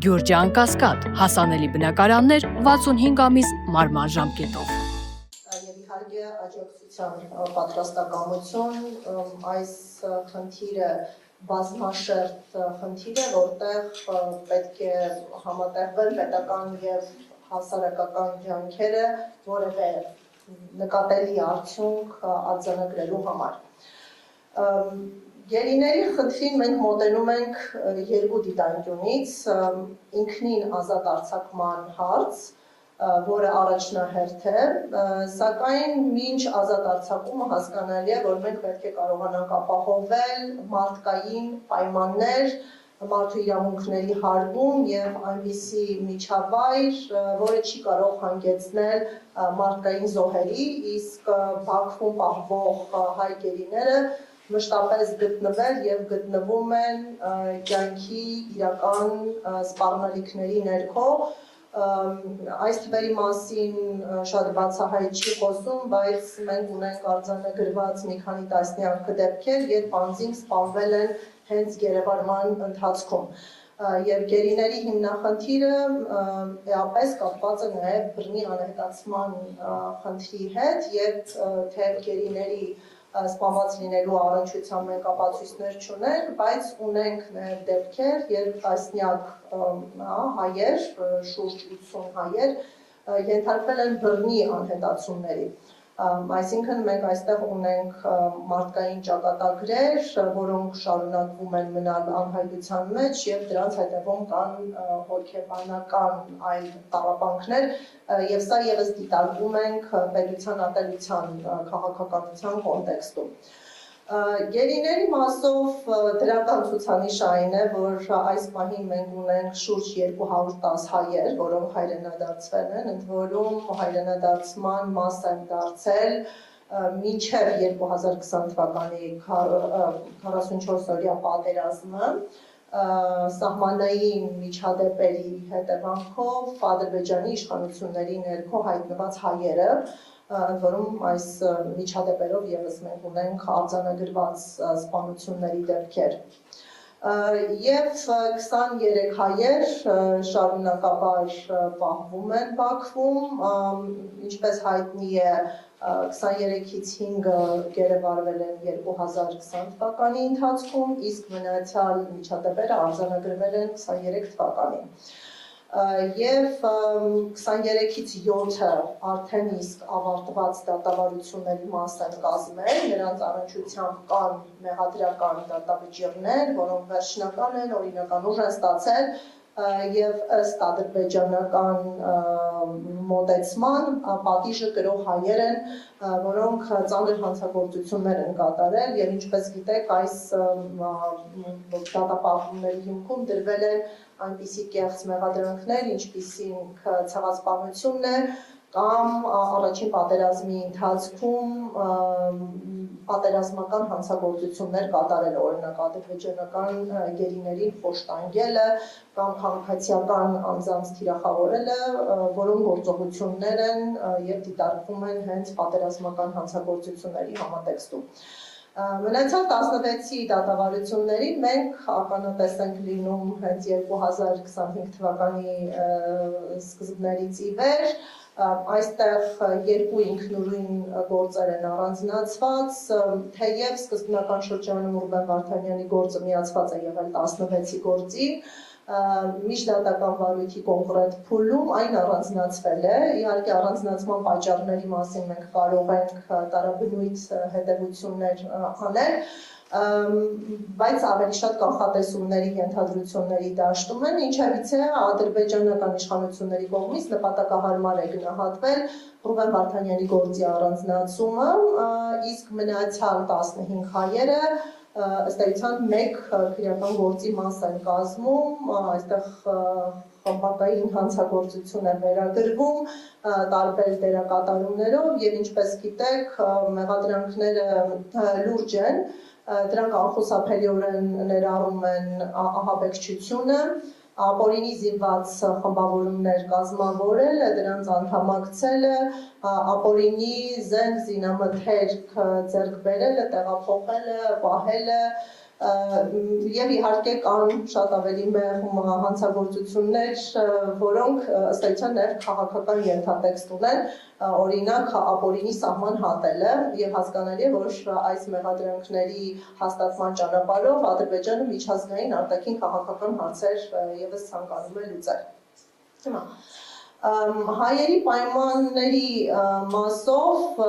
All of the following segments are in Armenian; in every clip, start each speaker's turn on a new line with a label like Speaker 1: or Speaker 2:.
Speaker 1: Գյուրջան Կասկադ, հասանելի բնակարաններ 65 ամիս մարման ժամկետով։
Speaker 2: Եվ իհարկե աջակցության պատրաստակամություն, այս խնդիրը բազմաշերտ խնդիր է, որտեղ պետք է համատեղվել պետական եւ հասարակական ջանքերը որևէ նկատելի արդյունք արձանագրելու համար։ Գերիների խնդրին մենք մոտենում ենք երկու դիտանկյունից, ինքնին ազատ արձակման հարց, որը առաջնահերթ է, սակայն մինչ ազատ արձակումը հասկանալի է, որ մենք պետք է կարողանանք ապահովել մարդկային պայմաններ, մարդու իրավունքների հարգում եւ այնպիսի միջավայր, որը չի կարող հանգեցնել մարդկային զոհերի, իսկ Բաքվում պահվող հայ գերիները մշտապես գտնվել եւ գտնվում են կյանքի իրական սպառնալիքների ներքո։ Այս թվերի մասին շատ բացահայտ չի խոսում, բայց մենք ունենք արձանագրված մի քանի տասնյակ դեպքեր, երբ անձինք սպանվել են հենց գերեվարման ընթացքում։ Եվ գերիների հիմնախնդիրը էապես կապված է նաև բռնի անհետացման խնդրի հետ եւ թե գերիների սպանված լինելու առնչությամբ մենք ապացույցներ չունենք, բայց ունենք նաև դեպքեր, երբ տասնյակ հայեր, շուրջ 80 հայեր ենթարկվել են բռնի անհետացումների։ Այսինքն մենք այստեղ ունենք մարդկային ճակատագրեր, որոնք շարունակվում են մնալ անհայտության մեջ եւ դրանց հետևում կան հոգեբանական այլ տառապանքներ եւ սա եւս դիտարկում ենք պետության ատելության քաղաքականության կոնտեքստում։ Գերիների մասով դրական ցուցանիշ այն է, որ այս պահին մենք ունենք շուրջ 210 հայեր, որոնք հայրենադարձվել են, ընդ որում հայրենադարձման մաս են դարձել մինչև 2020 թվականի 44-օրյա պատերազմը, սահմանային միջադեպերի հետևանքով Ադրբեջանի իշխանությունների ներքո հայտնված հայերը, ընդ որում այս միջադեպերով եւս մենք ունենք արձանագրված սպանությունների դեպքեր։ Եվ 23 հայեր շարունակաբար պահվում են Բաքվում, ինչպես հայտնի է 23-ից 5-ը գերեվարվել են 2020 թվականի ընթացքում, իսկ մնացյալ միջադեպերը արձանագրվել են 23 թվականին։ Եվ 23-ից 7-ը արդեն իսկ ավարտված դատավարությունների մաս են կազմել, նրանց առնչությամբ կան մեղադրական դատավճիռներ, որոնք վերջնական են, օրինական ուժ են ստացել եւ ըստ ադրբեջանական մոտեցման պատիժը կրող հայեր են, որոնք ծանր հանցագործություններ են կատարել եւ ինչպես գիտեք այս դատապարտումների հիմքում դրվել են այնպիսի կեղծ մեղադրանքներ, ինչպիսինք ցեղասպանությունն է կամ առաջին պատերազմի ընթացքում պատերազմական հանցագործություններ կատարել, օրինակ ադրբեջանական գերիներին խոշտանգելը կամ քաղաքացիական անձանց թիրախավորելը, որոնք գործողություններ են եւ դիտարկվում են հենց պատերազմական հանցագործությունների համատեքստում։ Մնացյալ 16-ի դատավարությունների մենք ականատես ենք լինում հենց 2025 թվականի սկզբներից ի վեր, այստեղ երկու ինքնուրույն գործեր են առանձնացված, թեև սկզբնական շրջանում Ռուբեն Վարդանյանի գործը միացված է եղել 16-ի գործին, միջդատական վարույթի կոնկրետ փուլում այն առանձնացվել է, իհարկե առանձնացման պատճառների մասին մենք կարող ենք տարաբնույթ հետևություններ անել, բայց ավելի շատ կանխատեսումների ենթադրությունների դաշտում են, ինչևից է ադրբեջանական իշխանությունների կողմից նպատակահարմար է գնահատվել Ռուբեն Վարդանյանի գործի առանձնացումը, իսկ մնացյալ 15 հայերը ըստ էության մեկ քրեական գործի մաս են կազմում, այստեղ խմբակային հանցագործություն է վերագրվում տարբեր դերակատարումներով եւ ինչպես գիտեք մեղադրանքները լուրջ են, դրանք անխուսափելիորեն ներառում են ահաբեկչությունը, ապօրինի զինված խմբավորումներ կազմավորելը, դրանց անդամակցելը, ապօրինի զենք զինամթերք ձեռք բերելը, տեղափոխելը, պահելը, Եվ իհարկե կան շատ ավելի մեղմ հանցագործություններ, որոնք ըստ էության նաև քաղաքական ենթատեքստ ունեն, օրինակ ապօրինի սահման հատելը, եւ հասկանալի է, որ այս մեղադրանքների հաստատման ճանապարհով Ադրբեջանը միջազգային արտաքին քաղաքական հարցեր եւս ցանկանում է լուծել։ Հիմա հայերի պայմանների մասով,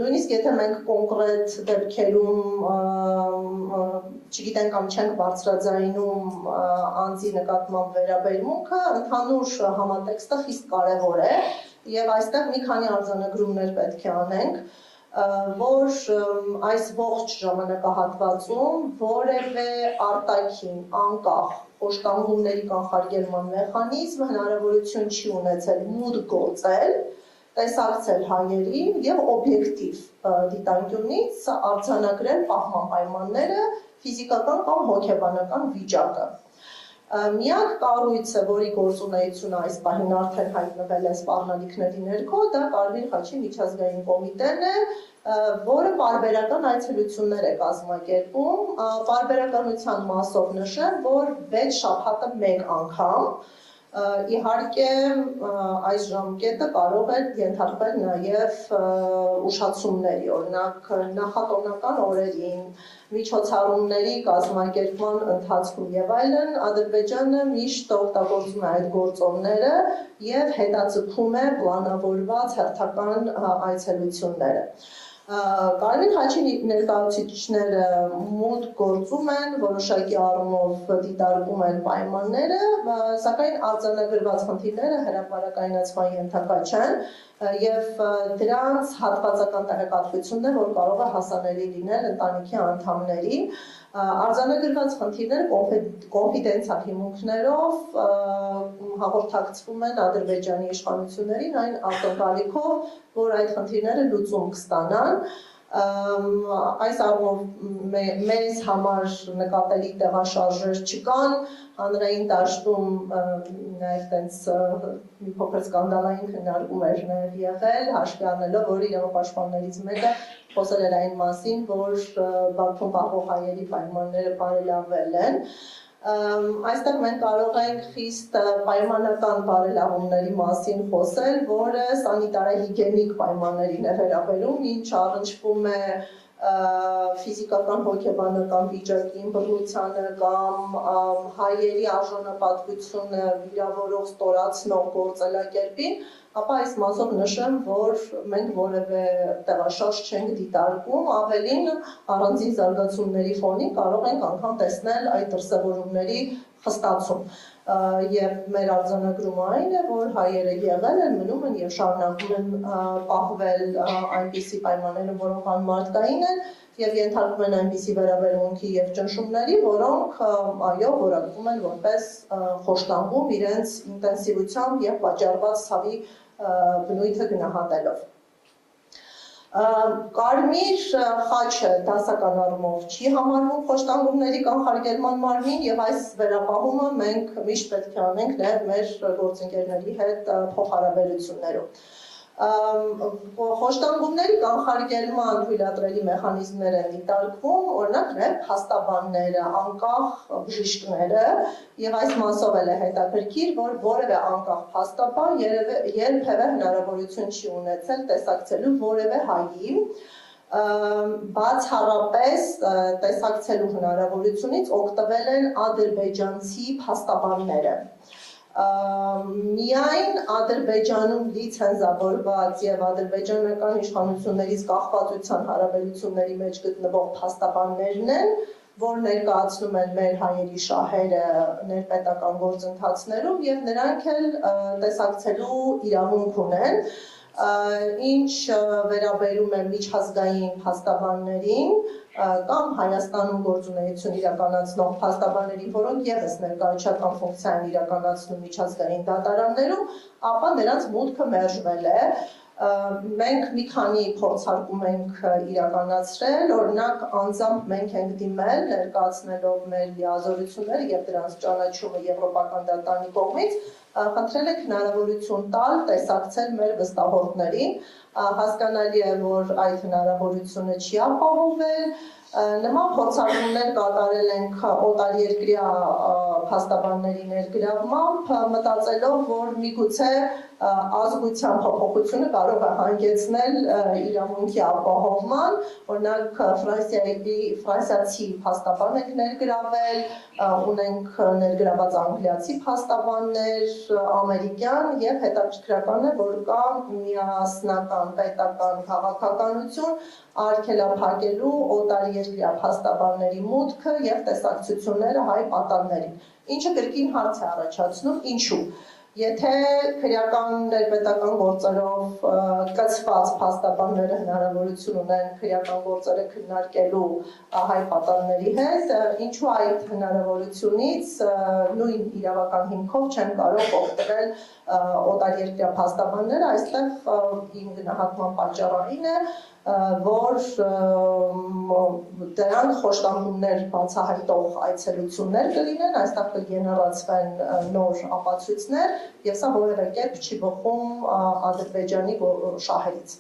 Speaker 2: նույնիսկ եթե մենք կոնկրետ դեպքերում, չգիտենք կամ չենք բարձրաձայնում անձի նկատմամբ վերաբերմունքը, ընդհանուր համատեքստը խիստ կարևոր է եւ այստեղ մի քանի արձանագրումներ պետք է անենք, որ այս ողջ ժամանակահատվածում որևէ արտաքին անկախ խոշտանգումների կանխարգելման մեխանիզմ հնարավորություն չի ունեցել մուտք գործել, տեսակցել հայերին եւ օբյեկտիվ դիտանկյունից արձանագրել պահման պայմանները, ֆիզիկական կամ հոգեբանական վիճակը։ Միակ կառույցը, որի գործունեությունը այս պահին արդեն հայտնվել է սպառնալիքների ներքո, դա Կարմիր խաչի միջազգային կոմիտեն է, որը պարբերական այցելություններ է կազմակերպում, պարբերականության մասով նշեմ, որ 6 շաբաթը մեկ անգամ, իհարկե այս ժամկետը կարող է ենթարկվել նաև ուշացումների, օրինակ նախատոնական օրերին, միջոցառումների կազմակերպման ընթացքում եւ այլն, Ադրբեջանը միշտ օգտագործում է այդ գործոնները եւ հետաձգում է պլանավորված հերթական այցելությունները։ Կարմիր խաչի ներկայացուցիչները մուտք գործում են, որոշակի առումով դիտարկում են պայմանները, սակայն արձանագրված խնդիրները հրապարակայնացման ենթակա չեն եւ դրանց հատվածական տեղեկատվությունն է, որ կարող է հասանելի լինել ընտանիքի անդամներին։ Արձանագրված խնդիրները կոնֆիդենցիալ հիմունքներով հաղորդակցվում են Ադրբեջանի իշխանություններին այն ակնկալիքով, որ այդ խնդիրները լուծում կստանան։ Այս առումով մեզ համար նկատելի տեղաշարժեր չկան, հանրային դաշտում նաև տենց մի փոքր սկանդալային քննարկումներ նաև եղել, հաշվի առնելով, որ իրավապաշտպաններից մեկը խոսել էր այն մասին, որ Բաքվում պահվող հայերի պայմանները բարելավվել են։ Այստեղ մենք կարող ենք խիստ պայմանական բարելավումների մասին խոսել, որը սանիտարահիգիենիկ պայմաններին է վերաբերում, ինչ առնչվում է ֆիզիկական հոգեբանական վիճակին, բռնությանը կամ հայերի արժանապատվությունը վիրավորող ստորացնող գործելակերպին, ապա այս մասով նշեմ, որ մենք որևէ տեղաշարժ չենք դիտարկում, ավելին առանձին զարգացումների ֆոնին կարող ենք անգամ տեսնել այդ դրսևորումների խստացում։ Եվ մեր արձանագրումը այն է, որ հայերը եղել են, մնում են եւ շարունակում են պահվել այնպիսի պայմաններում, որոնք անմարդկային են եւ ենթարկվում են այնպիսի վերաբերմունքի եւ ճնշումների, որոնք այո որակվում են որպես խոշտանգում իրենց ինտենսիվությամբ եւ պատճառված ցավի բնույթը գնահատելով։ Կարմիր խաչը դասական առումով չի համարվում խոշտանգումների կանխարգելման մարմին եւ այս վերապահումը մենք միշտ պետք է անենք նաեւ մեր գործընկերների հետ փոխհարաբերություններում։ Խոշտանգումների կանխարգելման թույլատրելի մեխանիզմներ են դիտարկվում, օրինակ նաև փաստաբանները, անկախ բժիշկները, եւ այս մասով էլ է հետաքրքիր, որ որևէ անկախ փաստաբան երբևէ հնարավորություն չի ունեցել տեսակցելու որևէ հայի բացառապես տեսակցելու հնարավորությունից օգտվել են ադրբեջանցի փաստաբանները։ Միայն Ադրբեջանում լիցենզավորված եւ ադրբեջանական իշխանություններից կախվածության հարաբերությունների մեջ գտնվող փաստաբաններն են, որ ներկայացնում են մեր հայերի շահերը ներպետական գործընթացներում եւ նրանք էլ տեսակցելու իրավունք ունեն, ինչ վերաբերում է միջազգային փաստաբաններին կամ Հայաստանում գործունեություն իրականացնող փաստաբաններին, որոնք եւս ներկայացական ֆունկցիա են իրականացնում միջազգային դատարաններում, ապա նրանց մուտքը մերժվել է։ Մենք մի քանի փորձարկում ենք իրականացրել, օրինակ անձամբ մենք ենք դիմել ներկայացնելով մեր լիազորությունները եւ դրանց ճանաչումը Եվրոպական դատարանի կողմից, խնդրել ենք հնարավորություն տալ տեսակցել մեր վստահորդներին, հասկանալի է, որ այդ հնարավորությունը չի ապահովել, նման փորձարկումներ կատարել ենք օտարերկրյա փաստաբանների ներգրավմամբ, մտածելով, որ միգուցե ազգության փոփոխությունը կարող է հանգեցնել իրավունքի ապահովման, օրինակ ֆրանսիացի փաստաբան ենք ներգրավել, ունենք ներգրաված անգլիացի փաստաբաններ, ամերիկյան եւ հետաքրքրական է, որ կա միասնական պետական քաղաքականություն արգելափակելու օտարերկրյա փաստաբանների մուտքը եւ տեսակցությունները հայ պատաններին, ինչը կրկին հարց է առաջացնում, ինչու։ Եթե քրեական ներպետական գործերով կցված փաստաբանները հնարավորություն ունեն քրեական գործերը քննարկելու հայ պատանների հետ, ինչու այդ հնարավորությունից նույն իրավական հիմքով չեն կարող օգտվել օտարերկրյա փաստաբանները, այստեղ իմ գնահատման պատճառային է, որ դրանք խոշտանգումներ բացահայտող այցելություններ կլինեն, այստեղ կգեներացվեն նոր ապացույցներ, եւ սա որևէ կերպ չի բխում Ադրբեջանի շահերից։